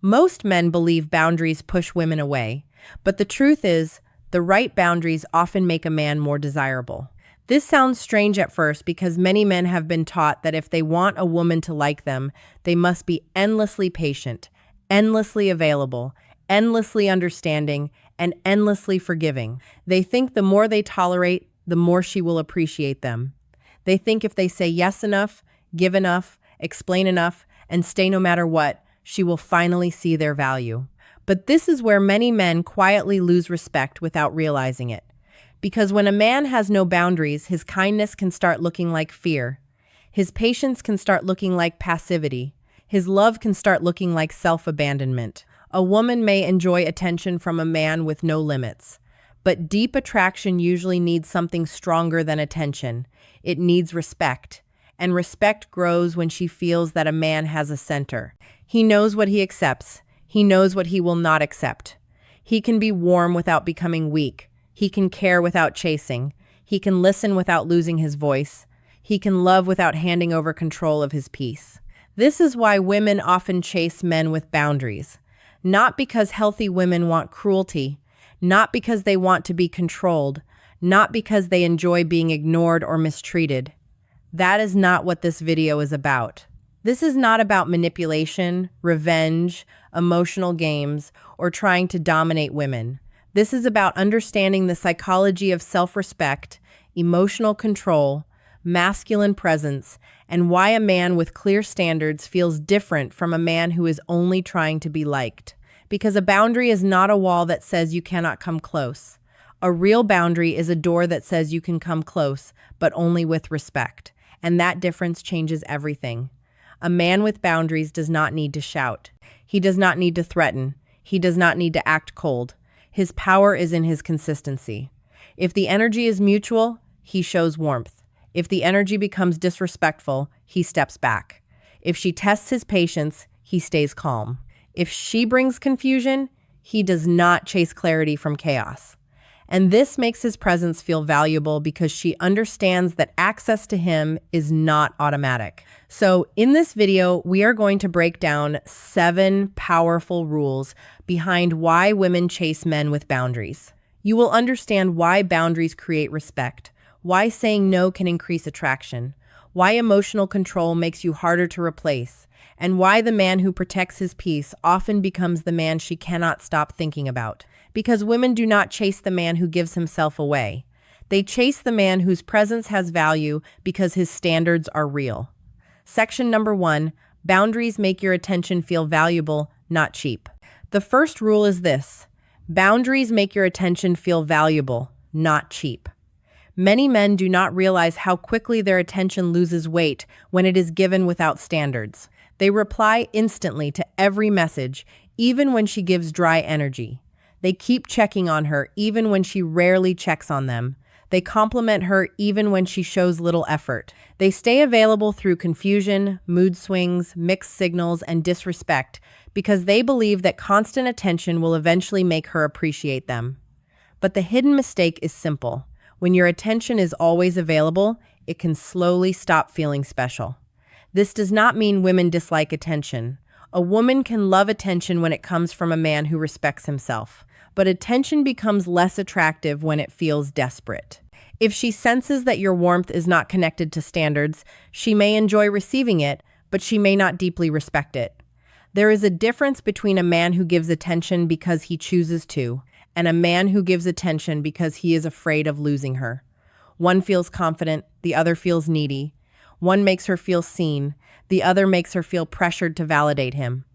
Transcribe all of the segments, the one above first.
Most men believe boundaries push women away, but the truth is, the right boundaries often make a man more desirable. This sounds strange at first because many men have been taught that if they want a woman to like them, they must be endlessly patient, endlessly available, endlessly understanding, and endlessly forgiving. They think the more they tolerate, the more she will appreciate them. They think if they say yes enough, give enough, explain enough, and stay no matter what, she will finally see their value. But this is where many men quietly lose respect without realizing it. Because when a man has no boundaries, his kindness can start looking like fear. His patience can start looking like passivity. His love can start looking like self-abandonment. A woman may enjoy attention from a man with no limits. But deep attraction usually needs something stronger than attention. It needs respect. And respect grows when she feels that a man has a center. He knows what he accepts. He knows what he will not accept. He can be warm without becoming weak. He can care without chasing. He can listen without losing his voice. He can love without handing over control of his peace. This is why women often chase men with boundaries. Not because healthy women want cruelty, not because they want to be controlled, not because they enjoy being ignored or mistreated. That is not what this video is about. This is not about manipulation, revenge, emotional games, or trying to dominate women. This is about understanding the psychology of self-respect, emotional control, masculine presence, and why a man with clear standards feels different from a man who is only trying to be liked. Because a boundary is not a wall that says you cannot come close. A real boundary is a door that says you can come close, but only with respect. And that difference changes everything. A man with boundaries does not need to shout. He does not need to threaten. He does not need to act cold. His power is in his consistency. If the energy is mutual, he shows warmth. If the energy becomes disrespectful, he steps back. If she tests his patience, he stays calm. If she brings confusion, he does not chase clarity from chaos. And this makes his presence feel valuable because she understands that access to him is not automatic. So in this video, we are going to break down 7 powerful rules behind why women chase men with boundaries. You will understand why boundaries create respect, why saying no can increase attraction, why emotional control makes you harder to replace, and why the man who protects his peace often becomes the man she cannot stop thinking about. Because women do not chase the man who gives himself away. They chase the man whose presence has value because his standards are real. Section number 1, boundaries make your attention feel valuable, not cheap. The first rule is this: boundaries make your attention feel valuable, not cheap. Many men do not realize how quickly their attention loses weight when it is given without standards. They reply instantly to every message, even when she gives dry energy. They keep checking on her even when she rarely checks on them. They compliment her even when she shows little effort. They stay available through confusion, mood swings, mixed signals, and disrespect because they believe that constant attention will eventually make her appreciate them. But the hidden mistake is simple. When your attention is always available, it can slowly stop feeling special. This does not mean women dislike attention. A woman can love attention when it comes from a man who respects himself. But attention becomes less attractive when it feels desperate. If she senses that your warmth is not connected to standards, she may enjoy receiving it, but she may not deeply respect it. There is a difference between a man who gives attention because he chooses to, and a man who gives attention because he is afraid of losing her. One feels confident, the other feels needy. One makes her feel seen, the other makes her feel pressured to validate him.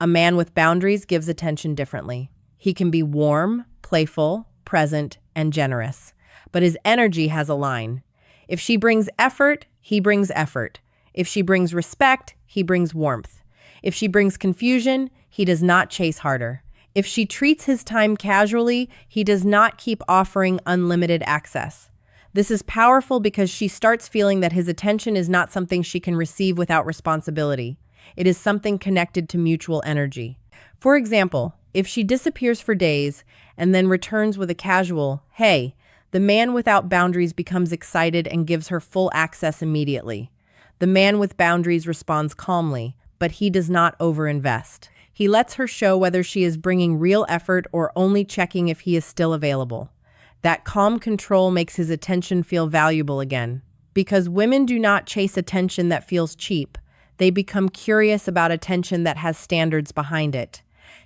A man with boundaries gives attention differently. He can be warm, playful, present, and generous. But his energy has a line. If she brings effort, he brings effort. If she brings respect, he brings warmth. If she brings confusion, he does not chase harder. If she treats his time casually, he does not keep offering unlimited access. This is powerful because she starts feeling that his attention is not something she can receive without responsibility. It is something connected to mutual energy. For example, if she disappears for days and then returns with a casual, "Hey," the man without boundaries becomes excited and gives her full access immediately. The man with boundaries responds calmly, but he does not overinvest. He lets her show whether she is bringing real effort or only checking if he is still available. That calm control makes his attention feel valuable again. Because women do not chase attention that feels cheap, they become curious about attention that has standards behind it.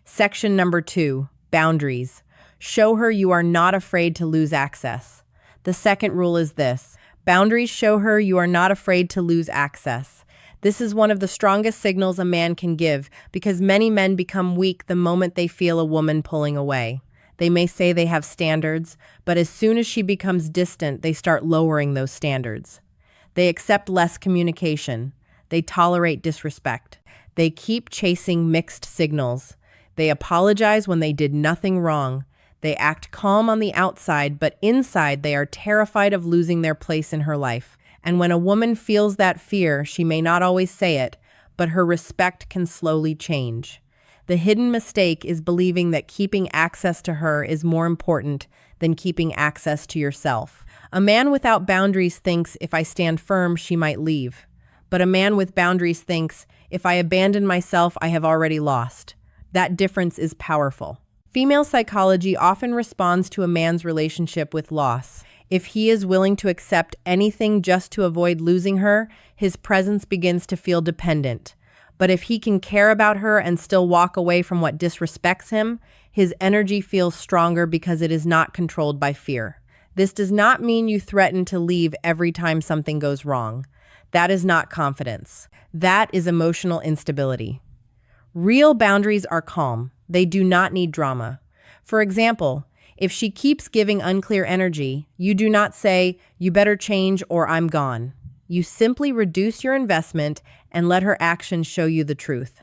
Section number 2, boundaries. Show her you are not afraid to lose access. The second rule is this: boundaries show her you are not afraid to lose access. This is one of the strongest signals a man can give because many men become weak the moment they feel a woman pulling away. They may say they have standards, but as soon as she becomes distant, they start lowering those standards. They accept less communication. They tolerate disrespect. They keep chasing mixed signals. They apologize when they did nothing wrong. They act calm on the outside, but inside they are terrified of losing their place in her life. And when a woman feels that fear, she may not always say it, but her respect can slowly change. The hidden mistake is believing that keeping access to her is more important than keeping access to yourself. A man without boundaries thinks, if I stand firm, she might leave. But a man with boundaries thinks, if I abandon myself, I have already lost. That difference is powerful. Female psychology often responds to a man's relationship with loss. If he is willing to accept anything just to avoid losing her, his presence begins to feel dependent. But if he can care about her and still walk away from what disrespects him, his energy feels stronger because it is not controlled by fear. This does not mean you threaten to leave every time something goes wrong. That is not confidence. That is emotional instability. Real boundaries are calm. They do not need drama. For example, if she keeps giving unclear energy, you do not say, "You better change or I'm gone." You simply reduce your investment and let her actions show you the truth.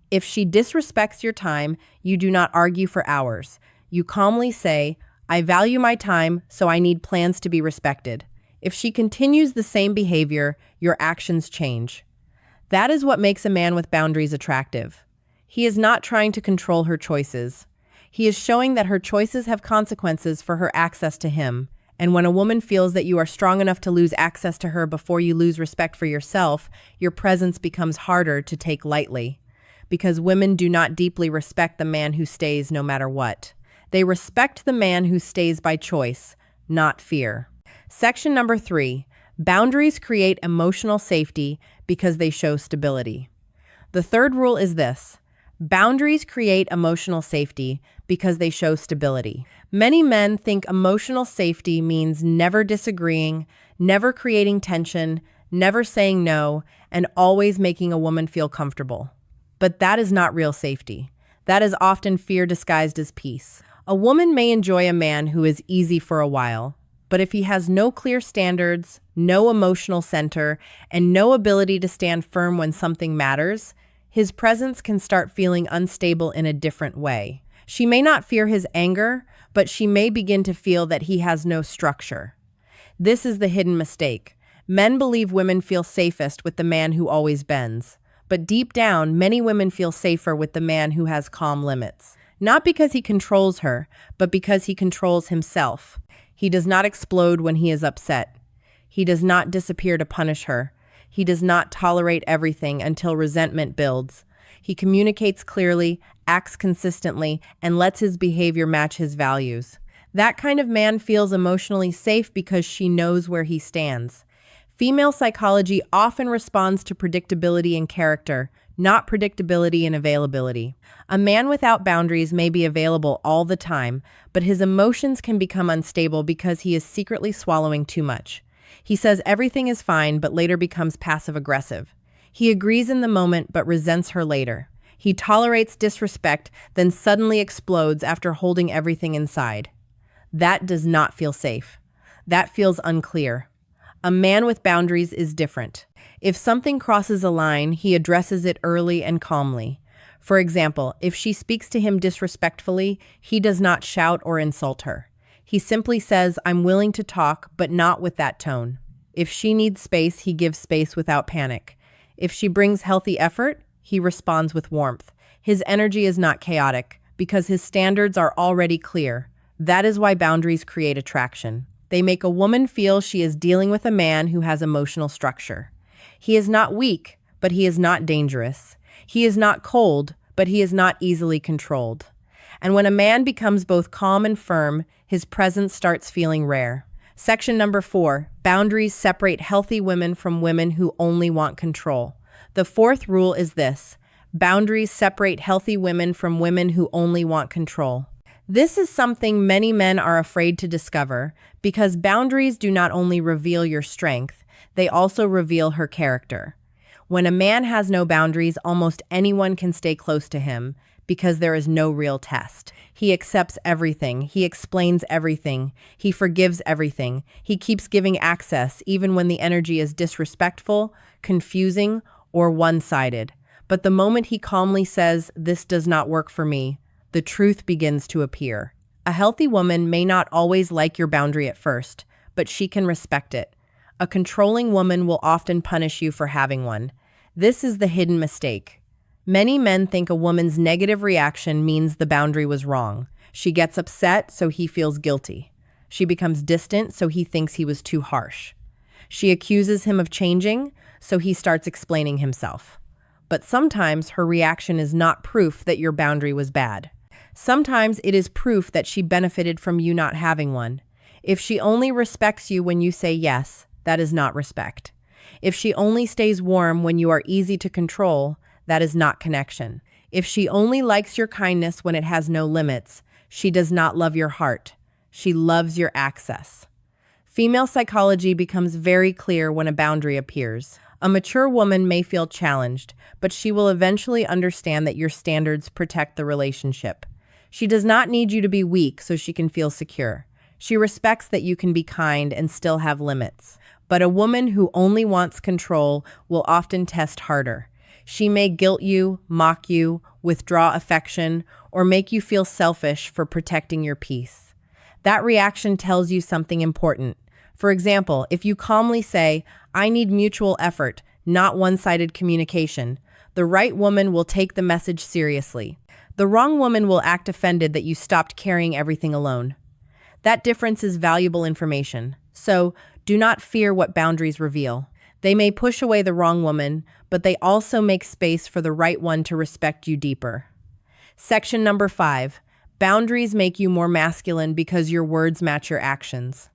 If she disrespects your time, you do not argue for hours. You calmly say, "I value my time, so I need plans to be respected." If she continues the same behavior, your actions change. That is what makes a man with boundaries attractive. He is not trying to control her choices. He is showing that her choices have consequences for her access to him. And when a woman feels that you are strong enough to lose access to her before you lose respect for yourself, your presence becomes harder to take lightly. Because women do not deeply respect the man who stays no matter what. They respect the man who stays by choice, not fear. Section number 3, boundaries create emotional safety because they show stability. The third rule is this: boundaries create emotional safety because they show stability. Many men think emotional safety means never disagreeing, never creating tension, never saying no, and always making a woman feel comfortable. But that is not real safety. That is often fear disguised as peace. A woman may enjoy a man who is easy for a while, but if he has no clear standards, no emotional center, and no ability to stand firm when something matters, his presence can start feeling unstable in a different way. She may not fear his anger, but she may begin to feel that he has no structure. This is the hidden mistake. Men believe women feel safest with the man who always bends. But deep down, many women feel safer with the man who has calm limits. Not because he controls her, but because he controls himself. He does not explode when he is upset. He does not disappear to punish her. He does not tolerate everything until resentment builds. He communicates clearly, acts consistently, and lets his behavior match his values. That kind of man feels emotionally safe because she knows where he stands. Female psychology often responds to predictability in character, not predictability in availability. A man without boundaries may be available all the time, but his emotions can become unstable because he is secretly swallowing too much. He says everything is fine, but later becomes passive-aggressive. He agrees in the moment, but resents her later. He tolerates disrespect, then suddenly explodes after holding everything inside. That does not feel safe. That feels unclear. A man with boundaries is different. If something crosses a line, he addresses it early and calmly. For example, if she speaks to him disrespectfully, he does not shout or insult her. He simply says, "I'm willing to talk, but not with that tone." If she needs space, he gives space without panic. If she brings healthy effort, he responds with warmth. His energy is not chaotic because his standards are already clear. That is why boundaries create attraction. They make a woman feel she is dealing with a man who has emotional structure. He is not weak, but he is not dangerous. He is not cold, but he is not easily controlled. And when a man becomes both calm and firm, his presence starts feeling rare. Section number 4, boundaries separate healthy women from women who only want control. The fourth rule is this: boundaries separate healthy women from women who only want control. This is something many men are afraid to discover because boundaries do not only reveal your strength, they also reveal her character. When a man has no boundaries, almost anyone can stay close to him because there is no real test. He accepts everything, he explains everything, he forgives everything, he keeps giving access even when the energy is disrespectful, confusing, or one-sided. But the moment he calmly says, "This does not work for me," the truth begins to appear. A healthy woman may not always like your boundary at first, but she can respect it. A controlling woman will often punish you for having one. This is the hidden mistake. Many men think a woman's negative reaction means the boundary was wrong. She gets upset, so he feels guilty. She becomes distant, so he thinks he was too harsh. She accuses him of changing, so he starts explaining himself. But sometimes her reaction is not proof that your boundary was bad. Sometimes it is proof that she benefited from you not having one. If she only respects you when you say yes, that is not respect. If she only stays warm when you are easy to control, that is not connection. If she only likes your kindness when it has no limits, she does not love your heart. She loves your access. Female psychology becomes very clear when a boundary appears. A mature woman may feel challenged, but she will eventually understand that your standards protect the relationship. She does not need you to be weak so she can feel secure. She respects that you can be kind and still have limits. But a woman who only wants control will often test harder. She may guilt you, mock you, withdraw affection, or make you feel selfish for protecting your peace. That reaction tells you something important. For example, if you calmly say, "I need mutual effort, not one-sided communication," the right woman will take the message seriously. The wrong woman will act offended that you stopped carrying everything alone. That difference is valuable information. So, do not fear what boundaries reveal. They may push away the wrong woman, but they also make space for the right one to respect you deeper. Section number 5. Boundaries make you more masculine because your words match your actions.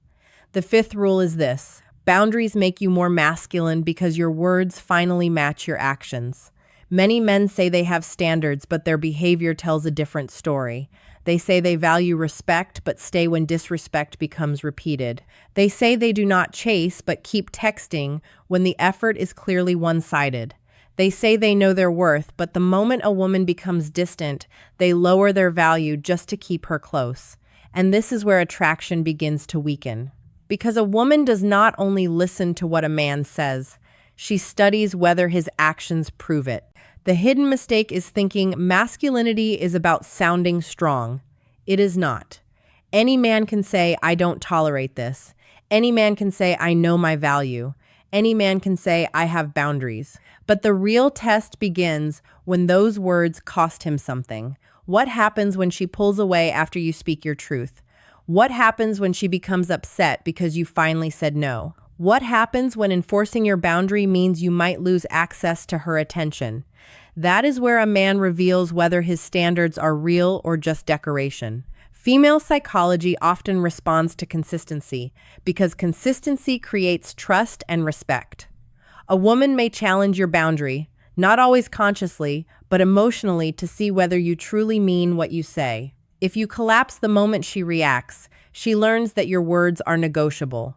The fifth rule is this: boundaries make you more masculine because your words finally match your actions. Many men say they have standards, but their behavior tells a different story. They say they value respect, but stay when disrespect becomes repeated. They say they do not chase, but keep texting when the effort is clearly one-sided. They say they know their worth, but the moment a woman becomes distant, they lower their value just to keep her close. And this is where attraction begins to weaken. Because a woman does not only listen to what a man says, she studies whether his actions prove it. The hidden mistake is thinking masculinity is about sounding strong. It is not. Any man can say, "I don't tolerate this." Any man can say, "I know my value." Any man can say, "I have boundaries." But the real test begins when those words cost him something. What happens when she pulls away after you speak your truth? What happens when she becomes upset because you finally said no? What happens when enforcing your boundary means you might lose access to her attention? That is where a man reveals whether his standards are real or just decoration. Female psychology often responds to consistency because consistency creates trust and respect. A woman may challenge your boundary, not always consciously, but emotionally, to see whether you truly mean what you say. If you collapse the moment she reacts, she learns that your words are negotiable.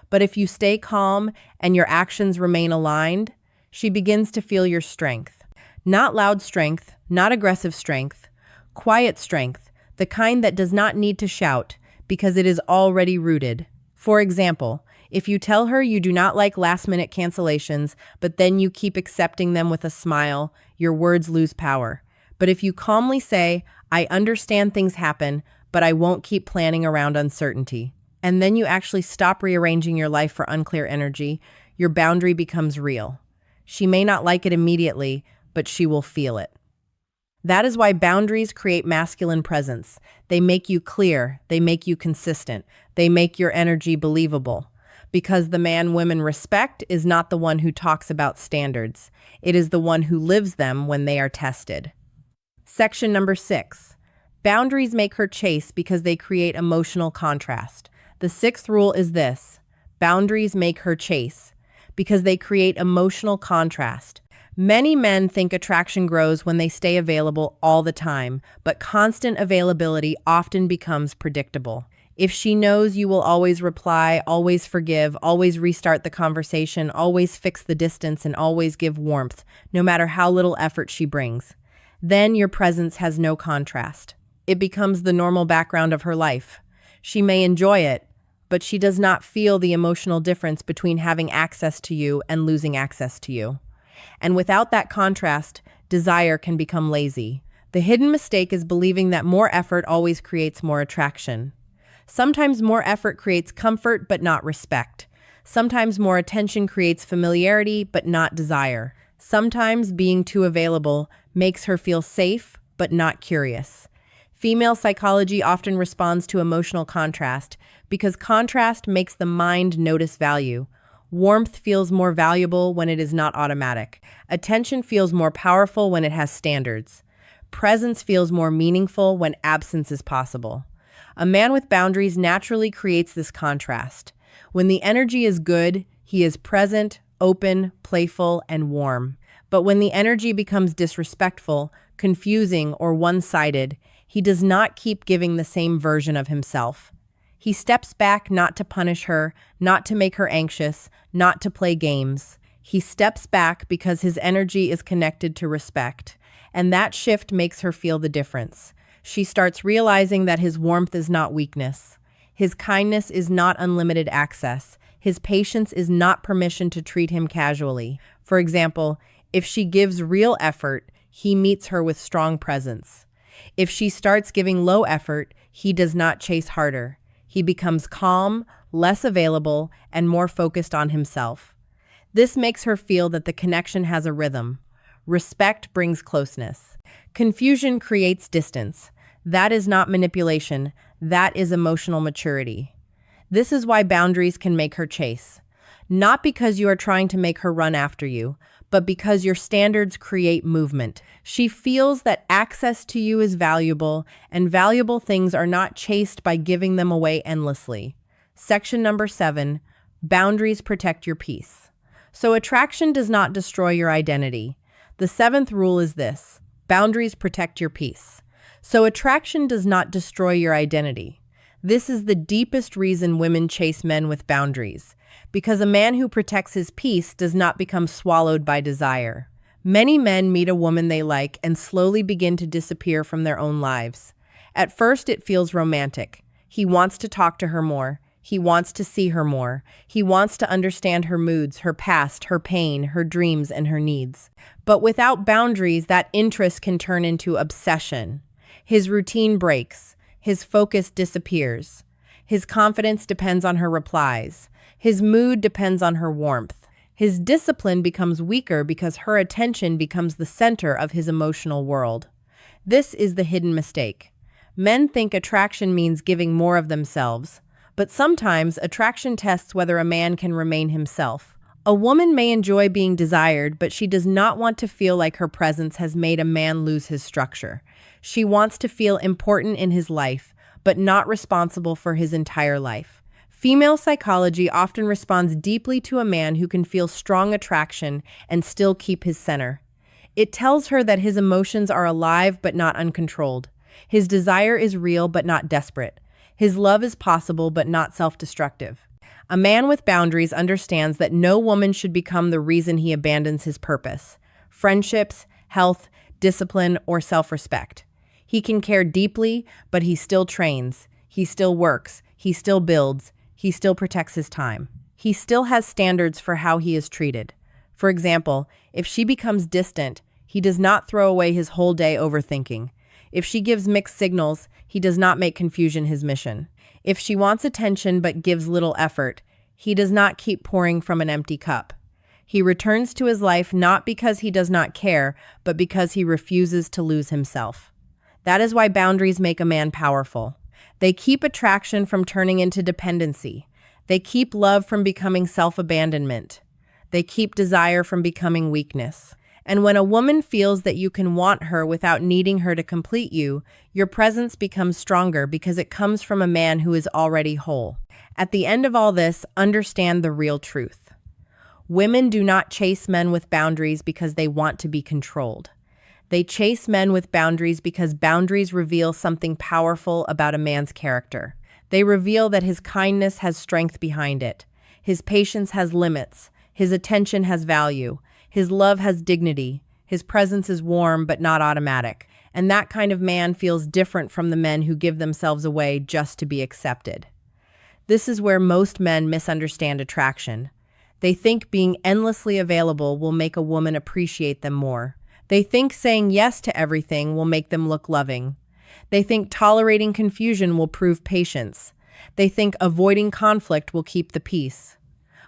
But if you stay calm and your actions remain aligned, she begins to feel your strength. Not loud strength, not aggressive strength, quiet strength, the kind that does not need to shout because it is already rooted. For example, if you tell her you do not like last-minute cancellations, but then you keep accepting them with a smile, your words lose power. But if you calmly say, "I understand things happen, but I won't keep planning around uncertainty," and then you actually stop rearranging your life for unclear energy, your boundary becomes real. She may not like it immediately, but she will feel it. That is why boundaries create masculine presence. They make you clear, they make you consistent, they make your energy believable. Because the man women respect is not the one who talks about standards. It is the one who lives them when they are tested. Section number 6. Boundaries make her chase because they create emotional contrast. The sixth rule is this: boundaries make her chase because they create emotional contrast. Many men think attraction grows when they stay available all the time, but constant availability often becomes predictable. If she knows you will always reply, always forgive, always restart the conversation, always fix the distance, and always give warmth, no matter how little effort she brings, then your presence has no contrast. It becomes the normal background of her life. She may enjoy it, but she does not feel the emotional difference between having access to you and losing access to you. And without that contrast, desire can become lazy. The hidden mistake is believing that more effort always creates more attraction. Sometimes more effort creates comfort, but not respect. Sometimes more attention creates familiarity, but not desire. Sometimes being too available makes her feel safe, but not curious. Female psychology often responds to emotional contrast because contrast makes the mind notice value. Warmth feels more valuable when it is not automatic. Attention feels more powerful when it has standards. Presence feels more meaningful when absence is possible. A man with boundaries naturally creates this contrast. When the energy is good, he is present, open, playful, and warm. But when the energy becomes disrespectful, confusing, or one-sided, he does not keep giving the same version of himself. He steps back not to punish her, not to make her anxious, not to play games. He steps back because his energy is connected to respect, and that shift makes her feel the difference. She starts realizing that his warmth is not weakness. His kindness is not unlimited access. His patience is not permission to treat him casually. For example, if she gives real effort, he meets her with strong presence. If she starts giving low effort, he does not chase harder. He becomes calm, less available, and more focused on himself. This makes her feel that the connection has a rhythm. Respect brings closeness. Confusion creates distance. That is not manipulation. That is emotional maturity. This is why boundaries can make her chase. Not because you are trying to make her run after you, but because your standards create movement. She feels that access to you is valuable, and valuable things are not chased by giving them away endlessly. Section number 7, boundaries protect your peace. So attraction does not destroy your identity. The seventh rule is this: boundaries protect your peace. So attraction does not destroy your identity. This is the deepest reason women chase men with boundaries, because a man who protects his peace does not become swallowed by desire. Many men meet a woman they like and slowly begin to disappear from their own lives. At first, it feels romantic. He wants to talk to her more. He wants to see her more. He wants to understand her moods, her past, her pain, her dreams, and her needs. But without boundaries, that interest can turn into obsession. His routine breaks. His focus disappears. His confidence depends on her replies. His mood depends on her warmth. His discipline becomes weaker because her attention becomes the center of his emotional world. This is the hidden mistake. Men think attraction means giving more of themselves, but sometimes attraction tests whether a man can remain himself. A woman may enjoy being desired, but she does not want to feel like her presence has made a man lose his structure. She wants to feel important in his life, but not responsible for his entire life. Female psychology often responds deeply to a man who can feel strong attraction and still keep his center. It tells her that his emotions are alive but not uncontrolled. His desire is real but not desperate. His love is possible but not self-destructive. A man with boundaries understands that no woman should become the reason he abandons his purpose: friendships, health, discipline, or self-respect. He can care deeply, but he still trains. He still works. He still builds. He still protects his time. He still has standards for how he is treated. For example, if she becomes distant, he does not throw away his whole day overthinking. If she gives mixed signals, he does not make confusion his mission. If she wants attention but gives little effort, he does not keep pouring from an empty cup. He returns to his life not because he does not care, but because he refuses to lose himself. That is why boundaries make a man powerful. They keep attraction from turning into dependency. They keep love from becoming self-abandonment. They keep desire from becoming weakness. And when a woman feels that you can want her without needing her to complete you, your presence becomes stronger because it comes from a man who is already whole. At the end of all this, understand the real truth. Women do not chase men with boundaries because they want to be controlled. They chase men with boundaries because boundaries reveal something powerful about a man's character. They reveal that his kindness has strength behind it. His patience has limits. His attention has value. His love has dignity. His presence is warm but not automatic. And that kind of man feels different from the men who give themselves away just to be accepted. This is where most men misunderstand attraction. They think being endlessly available will make a woman appreciate them more. They think saying yes to everything will make them look loving. They think tolerating confusion will prove patience. They think avoiding conflict will keep the peace.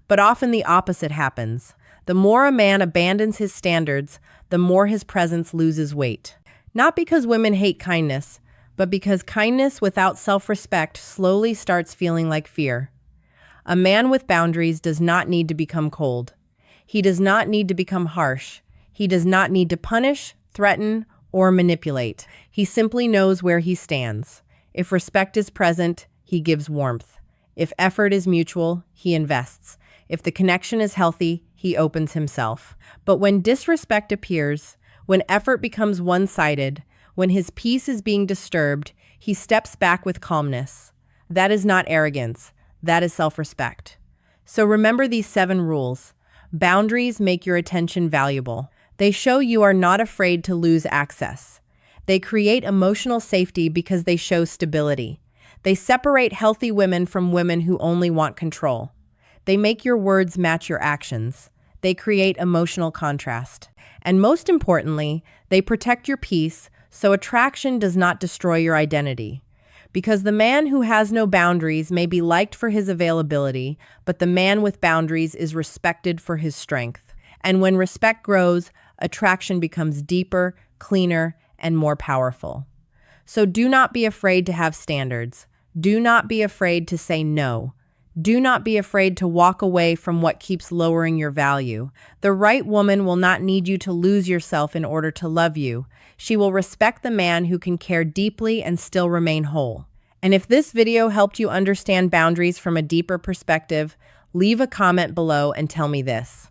But often the opposite happens. The more a man abandons his standards, the more his presence loses weight. Not because women hate kindness, but because kindness without self-respect slowly starts feeling like fear. A man with boundaries does not need to become cold. He does not need to become harsh. He does not need to punish, threaten, or manipulate. He simply knows where he stands. If respect is present, he gives warmth. If effort is mutual, he invests. If the connection is healthy, he opens himself. But when disrespect appears, when effort becomes one-sided, when his peace is being disturbed, he steps back with calmness. That is not arrogance. That is self-respect. So remember these 7 rules. Boundaries make your attention valuable. They show you are not afraid to lose access. They create emotional safety because they show stability. They separate healthy women from women who only want control. They make your words match your actions. They create emotional contrast. And most importantly, they protect your peace so attraction does not destroy your identity. Because the man who has no boundaries may be liked for his availability, but the man with boundaries is respected for his strength. And when respect grows, attraction becomes deeper, cleaner, and more powerful. So do not be afraid to have standards. Do not be afraid to say no. Do not be afraid to walk away from what keeps lowering your value. The right woman will not need you to lose yourself in order to love you. She will respect the man who can care deeply and still remain whole. And if this video helped you understand boundaries from a deeper perspective, leave a comment below and tell me this.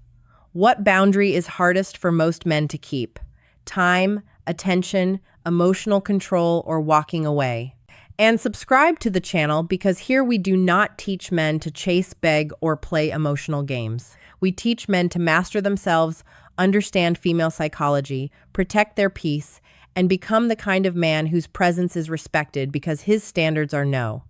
What boundary is hardest for most men to keep? Time, attention, emotional control, or walking away? And subscribe to the channel because here we do not teach men to chase, beg, or play emotional games. We teach men to master themselves, understand female psychology, protect their peace, and become the kind of man whose presence is respected because his standards are no.